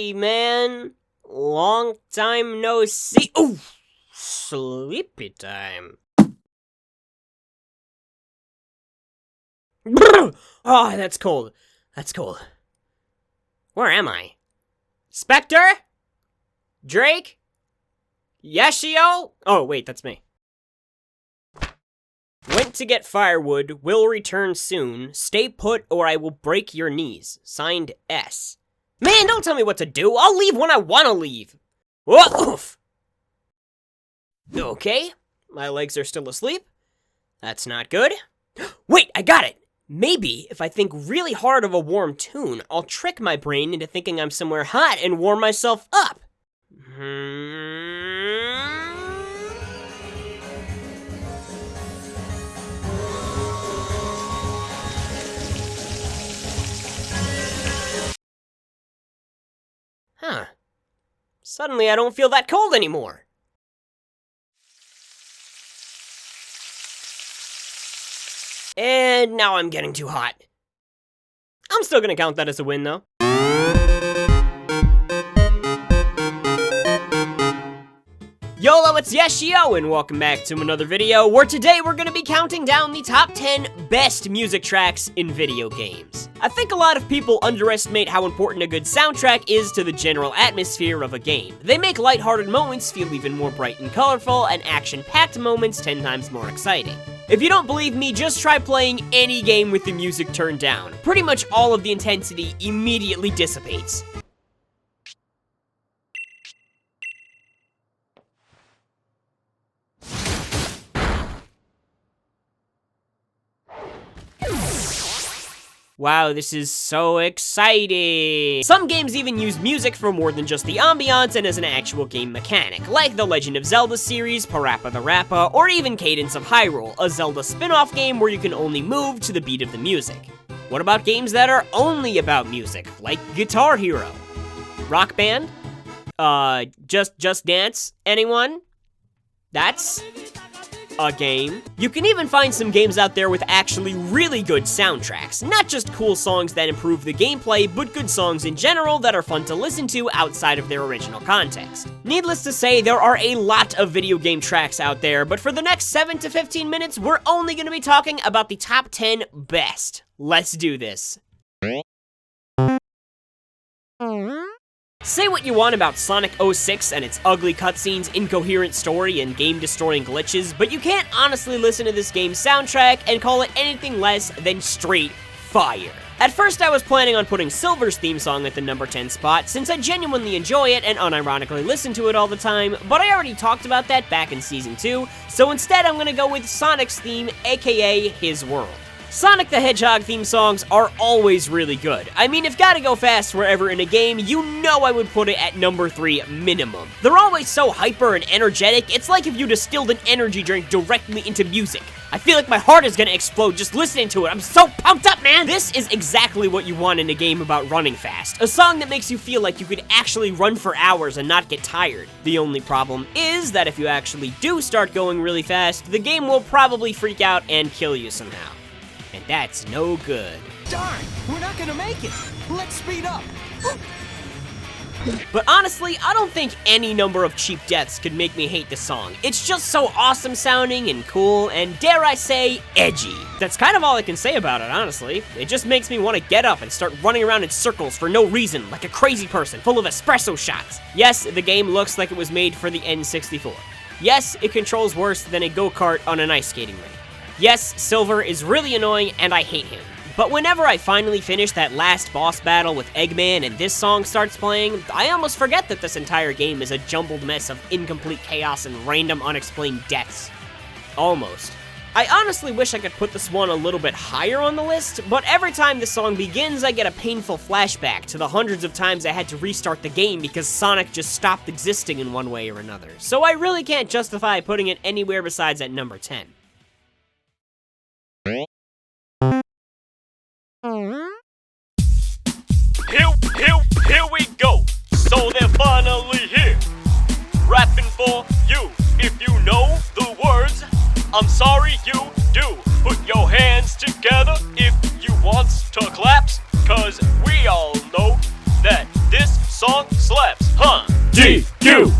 Hey, man. Long time no see. Ooh, sleepy time. Oh, that's cold. That's cold. Where am I? Spectre? Drake? Yeshio? Oh, wait, that's me. Went to get firewood, will return soon. Stay put or I will break your knees. Signed, S. Man, don't tell me what to do. I'll leave when I want to leave. Oof. Okay, my legs are still asleep. That's not good. Wait, I got it. Maybe if I think really hard of a warm tune, I'll trick my brain into thinking I'm somewhere hot and warm myself up. Huh. Suddenly I don't feel that cold anymore. And now I'm getting too hot. I'm still gonna count that as a win, though. YOLO, it's Yeshio, and welcome back to another video, where today we're gonna be counting down the top 10 best music tracks in video games. I think a lot of people underestimate how important a good soundtrack is to the general atmosphere of a game. They make lighthearted moments feel even more bright and colorful, and action-packed moments 10 times more exciting. If you don't believe me, just try playing any game with the music turned down. Pretty much all of the intensity immediately dissipates. Wow, this is so exciting! Some games even use music for more than just the ambiance and as an actual game mechanic, like the Legend of Zelda series, Parappa the Rappa, or even Cadence of Hyrule, a Zelda spin-off game where you can only move to the beat of the music. What about games that are only about music, like Guitar Hero? Rock Band? Just Dance? Anyone? That's a game. You can even find some games out there with actually really good soundtracks, not just cool songs that improve the gameplay, but good songs in general that are fun to listen to outside of their original context. Needless to say, there are a lot of video game tracks out there, but for the next 7 to 15 minutes, we're only going to be talking about the top 10 best. Let's do this. Say what you want about Sonic 06 and its ugly cutscenes, incoherent story, and game-destroying glitches, but you can't honestly listen to this game's soundtrack and call it anything less than straight fire. At first, I was planning on putting Silver's theme song at the number 10 spot, since I genuinely enjoy it and unironically listen to it all the time, but I already talked about that back in Season 2, so instead I'm gonna go with Sonic's theme, aka His World. Sonic the Hedgehog theme songs are always really good. I mean, if gotta go fast wherever in a game, you know I would put it at number 3 minimum. They're always so hyper and energetic, it's like if you distilled an energy drink directly into music. I feel like my heart is gonna explode just listening to it. I'm so pumped up, man! This is exactly what you want in a game about running fast. A song that makes you feel like you could actually run for hours and not get tired. The only problem is that if you actually do start going really fast, the game will probably freak out and kill you somehow. And that's no good. Darn, we're not gonna make it. Let's speed up. But honestly, I don't think any number of cheap deaths could make me hate the song. It's just so awesome sounding and cool and, dare I say, edgy. That's kind of all I can say about it, honestly. It just makes me want to get up and start running around in circles for no reason, like a crazy person full of espresso shots. Yes, the game looks like it was made for the N64. Yes, it controls worse than a go-kart on an ice skating rink. Yes, Silver is really annoying and I hate him. But whenever I finally finish that last boss battle with Eggman and this song starts playing, I almost forget that this entire game is a jumbled mess of incomplete chaos and random unexplained deaths. Almost. I honestly wish I could put this one a little bit higher on the list, but every time the song begins, I get a painful flashback to the hundreds of times I had to restart the game because Sonic just stopped existing in one way or another. So I really can't justify putting it anywhere besides at number 10. Here we go. So they're finally here. Rapping for you. If you know the words, I'm sorry you do. Put your hands together if you want to claps, cause we all know that this song slaps, huh? DQ!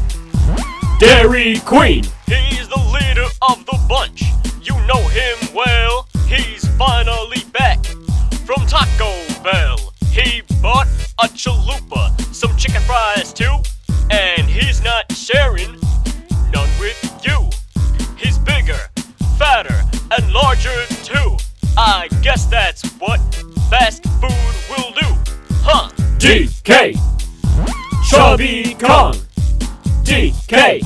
Dairy Queen! He's the leader of the bunch. You know him well. He's finally back from Taco Bell. He bought a chalupa, some chicken fries too, and he's not sharing none with you. He's bigger, fatter, and larger too. I guess that's what fast food will do, huh? DK! Chubby Kong! DK!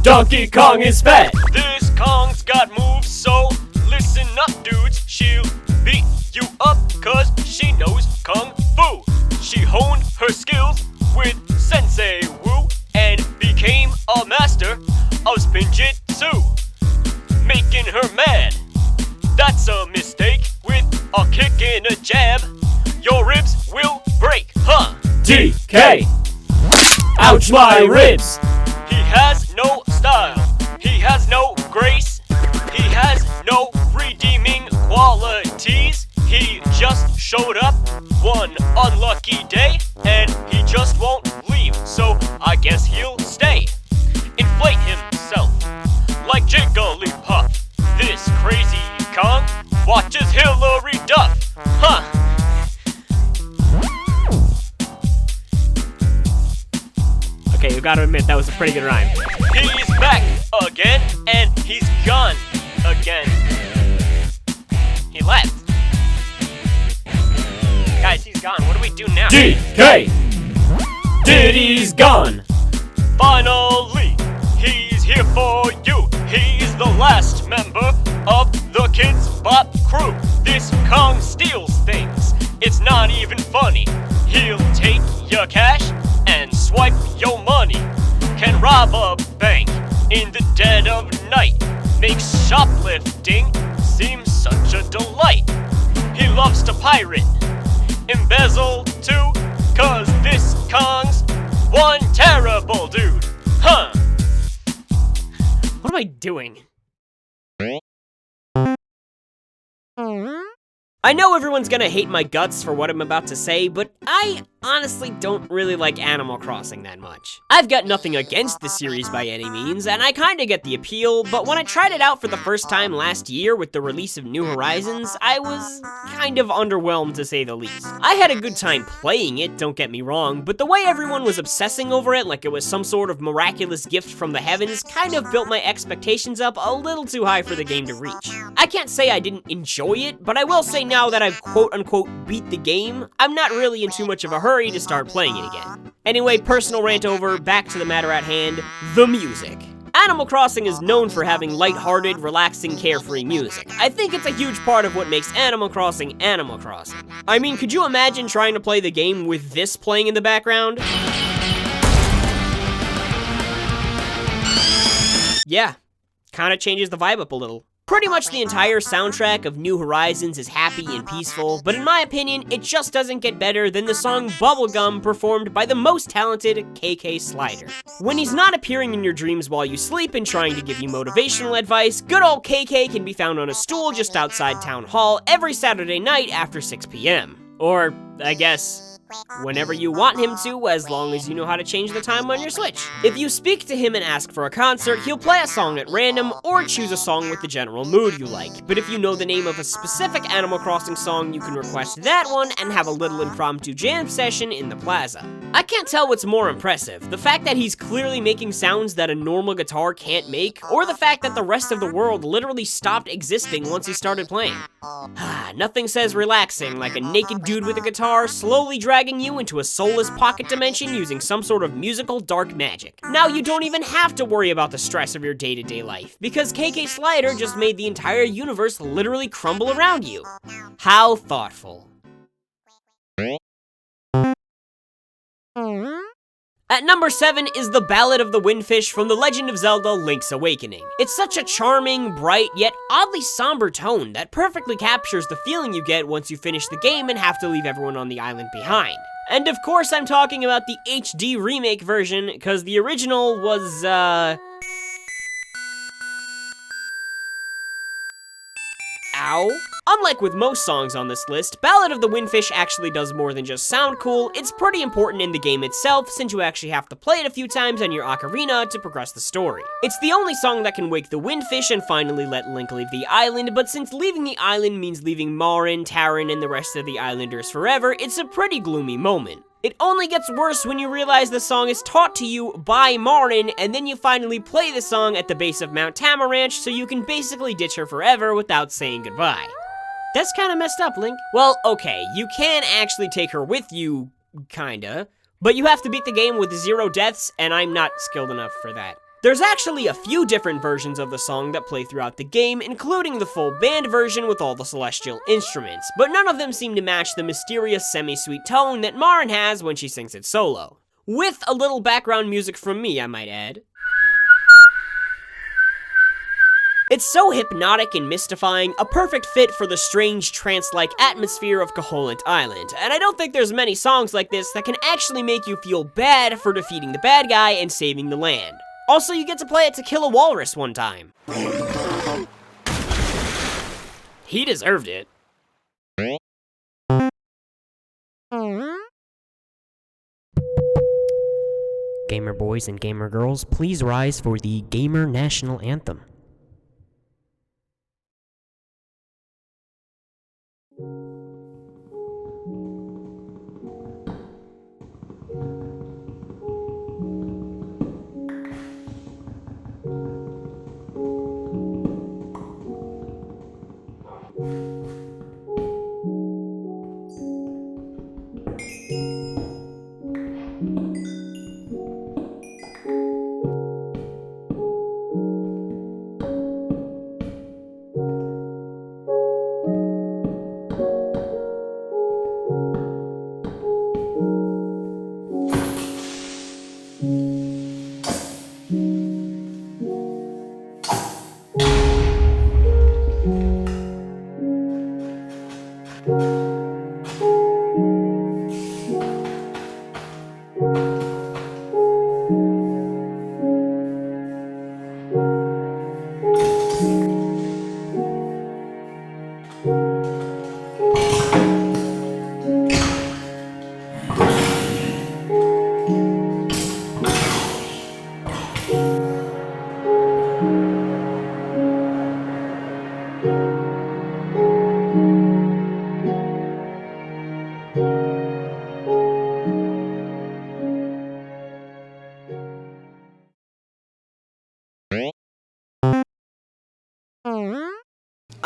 Donkey Kong is fat! This Kong's got moves, so listen up, dudes. She'll beat you up, cause she knows Kung Fu. She honed her skills with Sensei Wu and became a master of Spinjitzu, making her mad. That's a mistake. With a kick and a jab, your ribs will break, huh? DK! Ouch my ribs! He has no style, he has no grace, he has no redeeming qualities. He just showed up one unlucky day, and he just won't leave, so I guess he'll stay. Inflate himself like Jigglypuff. This crazy Kong watches Hillary Duff, huh? Okay, you gotta admit, that was a pretty good rhyme. He's back again, and he's gone again. He left. Guys, he's gone. What do we do now? DK! Diddy's gone! Finally, he's here for you. He's the last member of the Kids Bop crew. This Kong steals things. It's not even funny. He'll take your cash and swipe your money. Can rob a bank in the dead of night. Makes shoplifting seem such a delight. He loves to pirate, embezzle too, cause this Kong's one terrible dude, huh? What am I doing? I know everyone's gonna hate my guts for what I'm about to say, but I honestly don't really like Animal Crossing that much. I've got nothing against the series by any means, and I kinda get the appeal, but when I tried it out for the first time last year with the release of New Horizons, I was kind of underwhelmed to say the least. I had a good time playing it, don't get me wrong, but the way everyone was obsessing over it like it was some sort of miraculous gift from the heavens kind of built my expectations up a little too high for the game to reach. I can't say I didn't enjoy it, but I will say now that I've quote-unquote beat the game, I'm not really in too much of a hurry to start playing it again. Anyway, personal rant over, back to the matter at hand, the music. Animal Crossing is known for having lighthearted, relaxing, carefree music. I think it's a huge part of what makes Animal Crossing Animal Crossing. I mean, could you imagine trying to play the game with this playing in the background? Yeah, kinda changes the vibe up a little. Pretty much the entire soundtrack of New Horizons is happy and peaceful, but in my opinion, it just doesn't get better than the song Bubblegum performed by the most talented KK Slider. When he's not appearing in your dreams while you sleep and trying to give you motivational advice, good old KK can be found on a stool just outside Town Hall every Saturday night after 6 p.m. Or, I guess, whenever you want him to, as long as you know how to change the time on your Switch. If you speak to him and ask for a concert, he'll play a song at random, or choose a song with the general mood you like. But if you know the name of a specific Animal Crossing song, you can request that one and have a little impromptu jam session in the plaza. I can't tell what's more impressive, the fact that he's clearly making sounds that a normal guitar can't make, or the fact that the rest of the world literally stopped existing once he started playing. Nothing says relaxing like a naked dude with a guitar slowly dragging you into a soulless pocket dimension using some sort of musical dark magic. Now you don't even have to worry about the stress of your day-to-day life, because KK Slider just made the entire universe literally crumble around you. How thoughtful. At number 7 is the Ballad of the Windfish from The Legend of Zelda: Link's Awakening. It's such a charming, bright, yet oddly somber tone that perfectly captures the feeling you get once you finish the game and have to leave everyone on the island behind. And of course I'm talking about the HD remake version, because the original was, Ow? Unlike with most songs on this list, Ballad of the Windfish actually does more than just sound cool. It's pretty important in the game itself, since you actually have to play it a few times on your ocarina to progress the story. It's the only song that can wake the Windfish and finally let Link leave the island, but since leaving the island means leaving Marin, Tarin, and the rest of the islanders forever, it's a pretty gloomy moment. It only gets worse when you realize the song is taught to you by Marin, and then you finally play the song at the base of Mount Tamaranch, so you can basically ditch her forever without saying goodbye. That's kinda messed up, Link. Well, okay, you can actually take her with you, kinda, but you have to beat the game with 0 deaths, and I'm not skilled enough for that. There's actually a few different versions of the song that play throughout the game, including the full band version with all the celestial instruments, but none of them seem to match the mysterious semi-sweet tone that Marin has when she sings it solo. With a little background music from me, I might add. It's so hypnotic and mystifying, a perfect fit for the strange, trance-like atmosphere of Koholint Island, and I don't think there's many songs like this that can actually make you feel bad for defeating the bad guy and saving the land. Also, you get to play it to kill a walrus one time. He deserved it. Gamer boys and gamer girls, please rise for the Gamer National Anthem.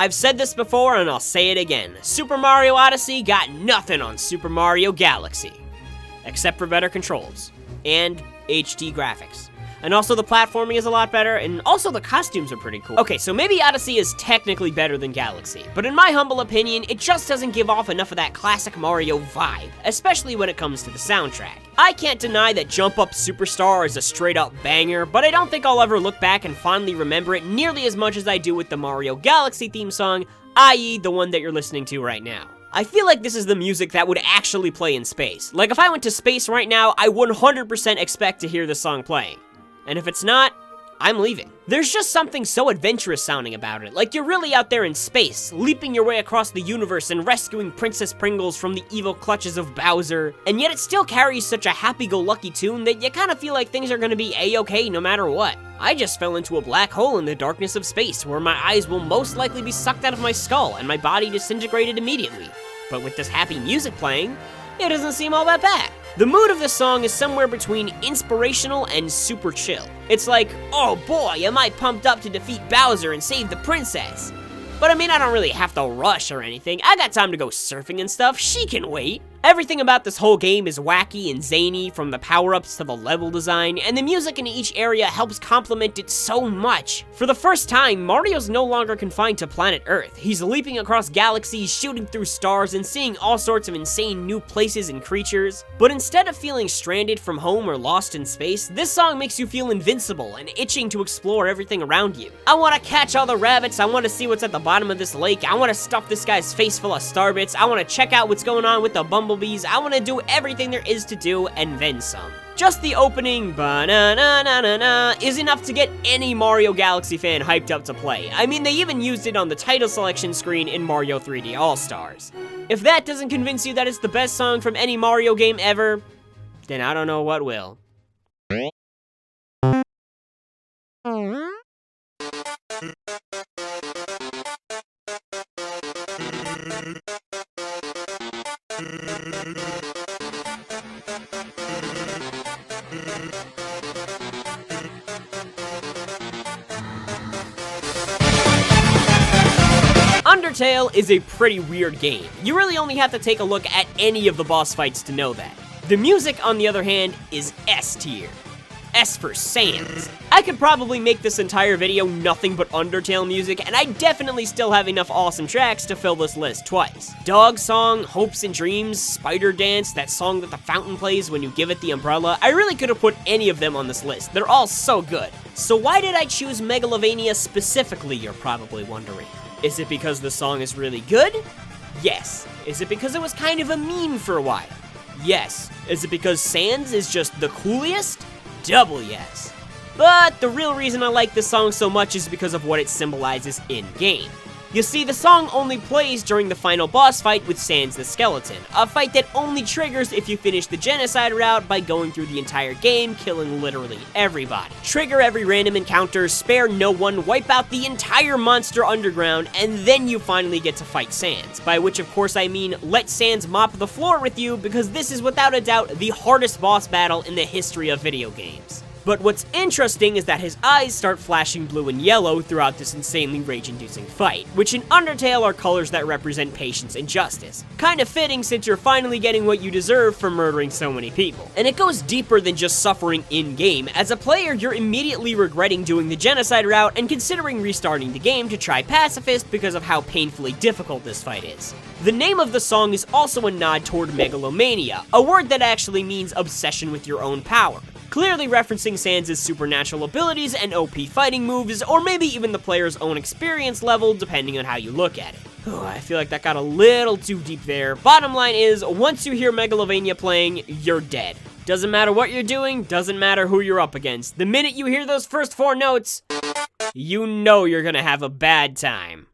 I've said this before and I'll say it again. Super Mario Odyssey got nothing on Super Mario Galaxy. Except for better controls. And HD graphics. And also the platforming is a lot better, and also the costumes are pretty cool. Okay, so maybe Odyssey is technically better than Galaxy, but in my humble opinion, it just doesn't give off enough of that classic Mario vibe, especially when it comes to the soundtrack. I can't deny that Jump Up Superstar is a straight up banger, but I don't think I'll ever look back and fondly remember it nearly as much as I do with the Mario Galaxy theme song, i.e. the one that you're listening to right now. I feel like this is the music that would actually play in space. Like if I went to space right now, I 100% expect to hear this song playing. And if it's not, I'm leaving. There's just something so adventurous sounding about it, like you're really out there in space, leaping your way across the universe and rescuing Princess Pringles from the evil clutches of Bowser, and yet it still carries such a happy-go-lucky tune that you kind of feel like things are gonna be a-okay no matter what. I just fell into a black hole in the darkness of space where my eyes will most likely be sucked out of my skull and my body disintegrated immediately. But with this happy music playing, it doesn't seem all that bad. The mood of the song is somewhere between inspirational and super chill. It's like, oh boy, am I pumped up to defeat Bowser and save the princess. But I mean, I don't really have to rush or anything. I got time to go surfing and stuff, she can wait. Everything about this whole game is wacky and zany, from the power-ups to the level design, and the music in each area helps complement it so much. For the first time, Mario's no longer confined to planet Earth. He's leaping across galaxies, shooting through stars, and seeing all sorts of insane new places and creatures. But instead of feeling stranded from home or lost in space, this song makes you feel invincible and itching to explore everything around you. I want to catch all the rabbits, I want to see what's at the bottom of this lake, I want to stuff this guy's face full of starbits, I want to check out what's going on with the Bumblebee bumblebees, I want to do everything there is to do and then some. Just the opening ba-na-na-na-na-na is enough to get any Mario Galaxy fan hyped up to play. I mean, they even used it on the title selection screen in Mario 3D All-Stars. If that doesn't convince you that it's the best song from any Mario game ever, then I don't know what will. Undertale is a pretty weird game. You really only have to take a look at any of the boss fights to know that. The music, on the other hand, is S tier. S for Sans. I could probably make this entire video nothing but Undertale music, and I definitely still have enough awesome tracks to fill this list twice. Dog Song, Hopes and Dreams, Spider Dance, that song that the fountain plays when you give it the umbrella. I really could have put any of them on this list. They're all so good. So why did I choose Megalovania specifically, you're probably wondering? Is it because the song is really good? Yes. Is it because it was kind of a meme for a while? Yes. Is it because Sans is just the coolest? Double yes. But the real reason I like this song so much is because of what it symbolizes in-game. You see, the song only plays during the final boss fight with Sans the Skeleton, a fight that only triggers if you finish the genocide route by going through the entire game, killing literally everybody. Trigger every random encounter, spare no one, wipe out the entire monster underground, and then you finally get to fight Sans, by which of course I mean let Sans mop the floor with you, because this is without a doubt the hardest boss battle in the history of video games. But what's interesting is that his eyes start flashing blue and yellow throughout this insanely rage-inducing fight, which in Undertale are colors that represent patience and justice. Kinda fitting since you're finally getting what you deserve for murdering so many people. And it goes deeper than just suffering in-game. As a player, you're immediately regretting doing the genocide route and considering restarting the game to try pacifist because of how painfully difficult this fight is. The name of the song is also a nod toward Megalomania, a word that actually means obsession with your own power. Clearly referencing Sans' supernatural abilities and OP fighting moves, or maybe even the player's own experience level, depending on how you look at it. I feel like that got a little too deep there. Bottom line is, once you hear Megalovania playing, you're dead. Doesn't matter what you're doing, doesn't matter who you're up against. The minute you hear those first 4 notes, you know you're gonna have a bad time.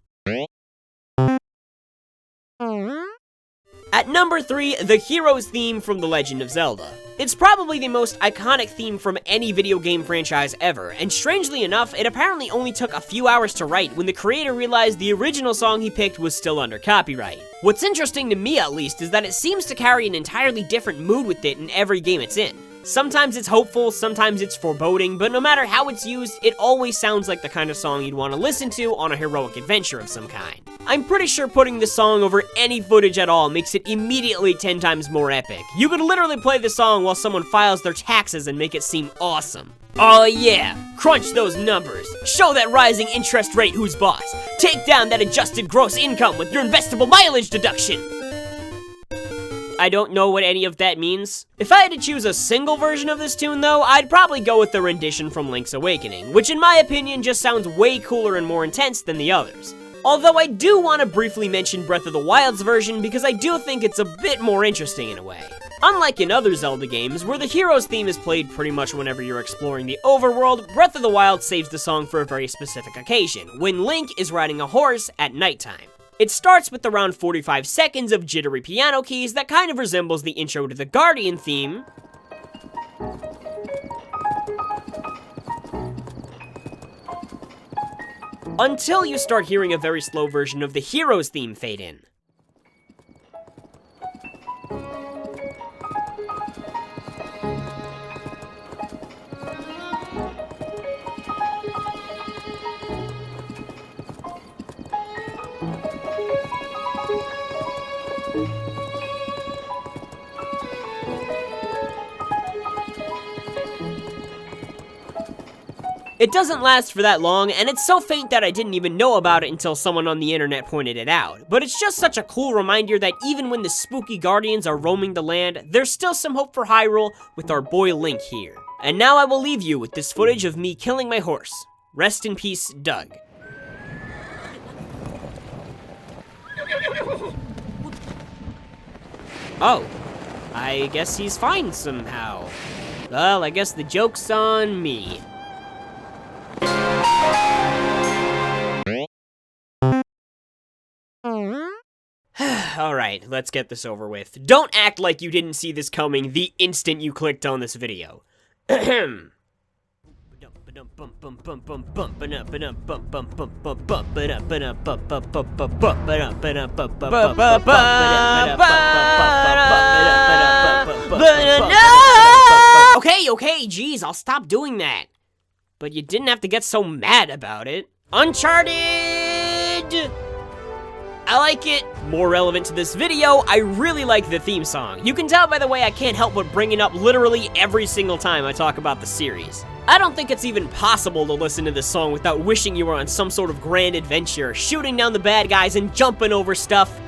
At number 3, the Hero's theme from The Legend of Zelda. It's probably the most iconic theme from any video game franchise ever, and strangely enough, it apparently only took a few hours to write when the creator realized the original song he picked was still under copyright. What's interesting to me at least is that it seems to carry an entirely different mood with it in every game it's in. Sometimes it's hopeful, sometimes it's foreboding, but no matter how it's used, it always sounds like the kind of song you'd want to listen to on a heroic adventure of some kind. I'm pretty sure putting this song over any footage at all makes it immediately 10 times more epic. You could literally play the song while someone files their taxes and make it seem awesome. Oh yeah, crunch those numbers. Show that rising interest rate who's boss. Take down that adjusted gross income with your investable mileage deduction. I don't know what any of that means. If I had to choose a single version of this tune though, I'd probably go with the rendition from Link's Awakening, which in my opinion just sounds way cooler and more intense than the others. Although I do want to briefly mention Breath of the Wild's version because I do think it's a bit more interesting in a way. Unlike in other Zelda games, where the hero's theme is played pretty much whenever you're exploring the overworld, Breath of the Wild saves the song for a very specific occasion, when Link is riding a horse at nighttime. It starts with around 45 seconds of jittery piano keys that kind of resembles the intro to the Guardian theme, until you start hearing a very slow version of the hero's theme fade in. It doesn't last for that long, and it's so faint that I didn't even know about it until someone on the internet pointed it out. But it's just such a cool reminder that even when the spooky guardians are roaming the land, there's still some hope for Hyrule with our boy Link here. And now I will leave you with this footage of me killing my horse. Rest in peace, Doug. Oh, I guess he's fine somehow. Well, I guess the joke's on me. Alright, let's get this over with. Don't act like you didn't see this coming the instant you clicked on this video. Okay, geez, I'll stop doing that. But you didn't have to get so mad about it. Uncharted! I like it. More relevant to this video, I really like the theme song. You can tell by the way I can't help but bring it up literally every single time I talk about the series. I don't think it's even possible to listen to this song without wishing you were on some sort of grand adventure, shooting down the bad guys and jumping over stuff.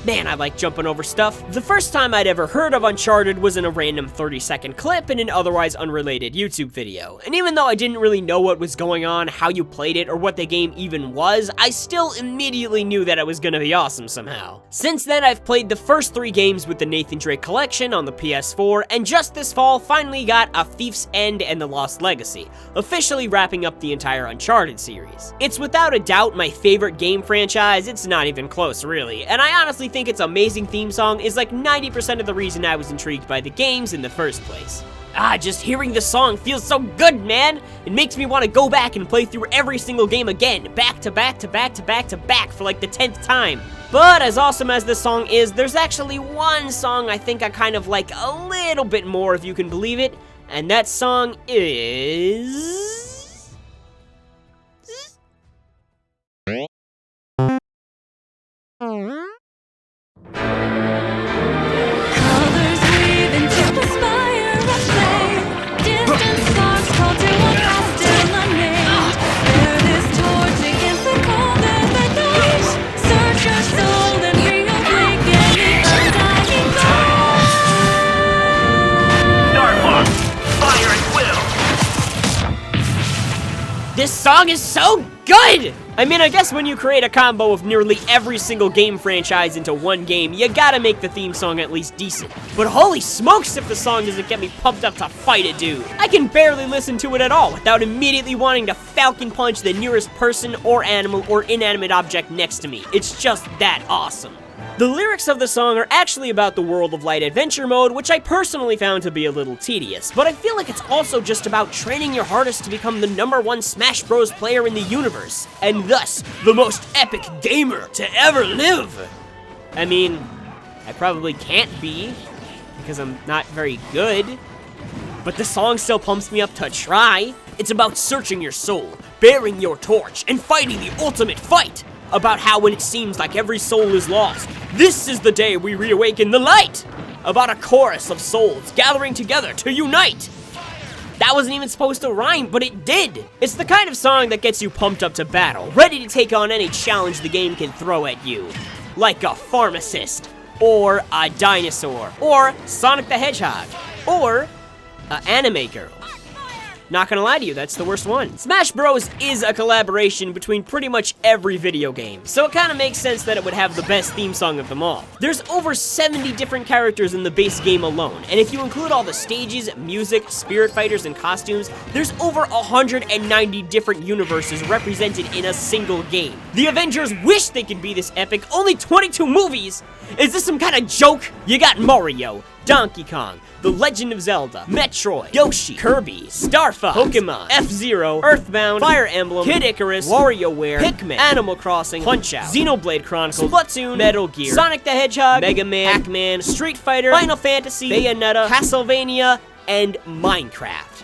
Man, I like jumping over stuff. The first time I'd ever heard of Uncharted was in a random 30-second clip in an otherwise unrelated YouTube video. And even though I didn't really know what was going on, how you played it, or what the game even was, I still immediately knew that it was gonna be awesome somehow. Since then, I've played the first 3 games with the Nathan Drake Collection on the PS4, and just this fall finally got A Thief's End and The Lost Legacy, officially wrapping up the entire Uncharted series. It's without a doubt my favorite game franchise. It's not even close, really, and I honestly think its amazing theme song is like 90% of the reason I was intrigued by the games in the first place. Just hearing the song feels so good, man! It makes me want to go back and play through every single game again, back to back to back to back to back for like the 10th time. But as awesome as this song is, there's actually one song I think I kind of like a little bit more, if you can believe it, and that song is... This song is so good! I mean, I guess when you create a combo of nearly every single game franchise into one game, you gotta make the theme song at least decent. But holy smokes if the song doesn't get me pumped up to fight a dude. I can barely listen to it at all without immediately wanting to falcon punch the nearest person or animal or inanimate object next to me. It's just that awesome. The lyrics of the song are actually about the World of Light adventure mode, which I personally found to be a little tedious, but I feel like it's also just about training your hardest to become the #1 Smash Bros. Player in the universe, and thus, the most epic gamer to ever live. I mean, I probably can't be, because I'm not very good, but the song still pumps me up to try. It's about searching your soul, bearing your torch, and fighting the ultimate fight. About how when it seems like every soul is lost, this is the day we reawaken the light! About a chorus of souls gathering together to unite! That wasn't even supposed to rhyme, but it did! It's the kind of song that gets you pumped up to battle, ready to take on any challenge the game can throw at you. Like a pharmacist, or a dinosaur, or Sonic the Hedgehog, or an anime girl. Not gonna lie to you, that's the worst one. Smash Bros. Is a collaboration between pretty much every video game, so it kinda makes sense that it would have the best theme song of them all. There's over 70 different characters in the base game alone, and if you include all the stages, music, spirit fighters, and costumes, there's over 190 different universes represented in a single game. The Avengers wish they could be this epic, only 22 movies! Is this some kind of joke? You got Mario, Donkey Kong, The Legend of Zelda, Metroid, Yoshi, Kirby, Star Fox, Pokemon, F-Zero, Earthbound, Fire Emblem, Kid Icarus, WarioWare, Pikmin, Animal Crossing, Punch-Out, Xenoblade Chronicles, Splatoon, Metal Gear, Sonic the Hedgehog, Mega Man, Pac-Man, Street Fighter, Final Fantasy, Bayonetta, Castlevania, and Minecraft.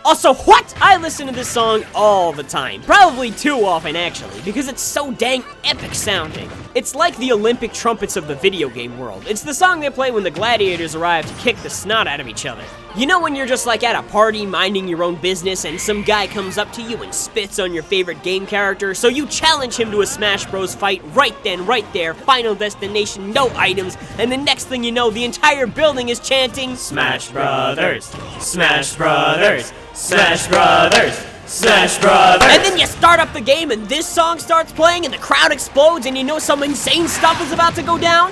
Also, what? I listen to this song all the time. Probably too often, actually, because it's so dang epic sounding. It's like the Olympic trumpets of the video game world. It's the song they play when the gladiators arrive to kick the snot out of each other. You know when you're just like at a party minding your own business and some guy comes up to you and spits on your favorite game character, so you challenge him to a Smash Bros. Fight right then, right there, final destination, no items, and the next thing you know, the entire building is chanting, Smash Brothers, Smash Brothers, Smash Brothers, Smash Brothers! And then you start up the game and this song starts playing and the crowd explodes and you know some insane stuff is about to go down?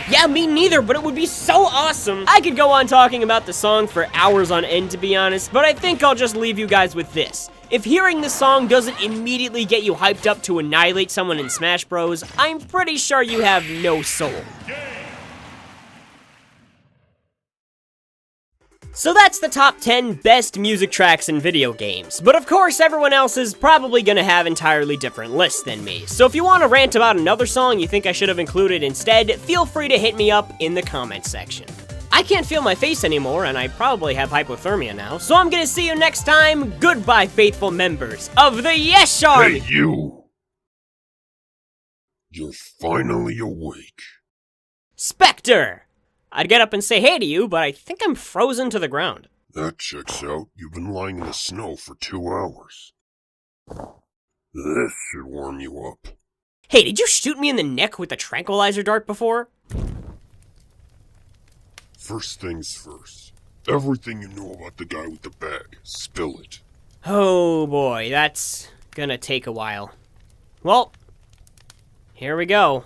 Yeah, me neither, but it would be so awesome. I could go on talking about the song for hours on end, to be honest, but I think I'll just leave you guys with this. If hearing this song doesn't immediately get you hyped up to annihilate someone in Smash Bros, I'm pretty sure you have no soul. So that's the top 10 best music tracks in video games, but of course everyone else is probably gonna have entirely different lists than me, so if you want to rant about another song you think I should have included instead, feel free to hit me up in the comments section. I can't feel my face anymore, and I probably have hypothermia now, so I'm gonna see you next time. Goodbye, faithful members of the Yesh Army! Hey, you! You're finally awake. Spectre! I'd get up and say hey to you, but I think I'm frozen to the ground. That checks out. You've been lying in the snow for 2 hours. This should warm you up. Hey, did you shoot me in the neck with a tranquilizer dart before? First things first. Everything you know about the guy with the bag, spill it. Oh boy, that's gonna take a while. Well, here we go.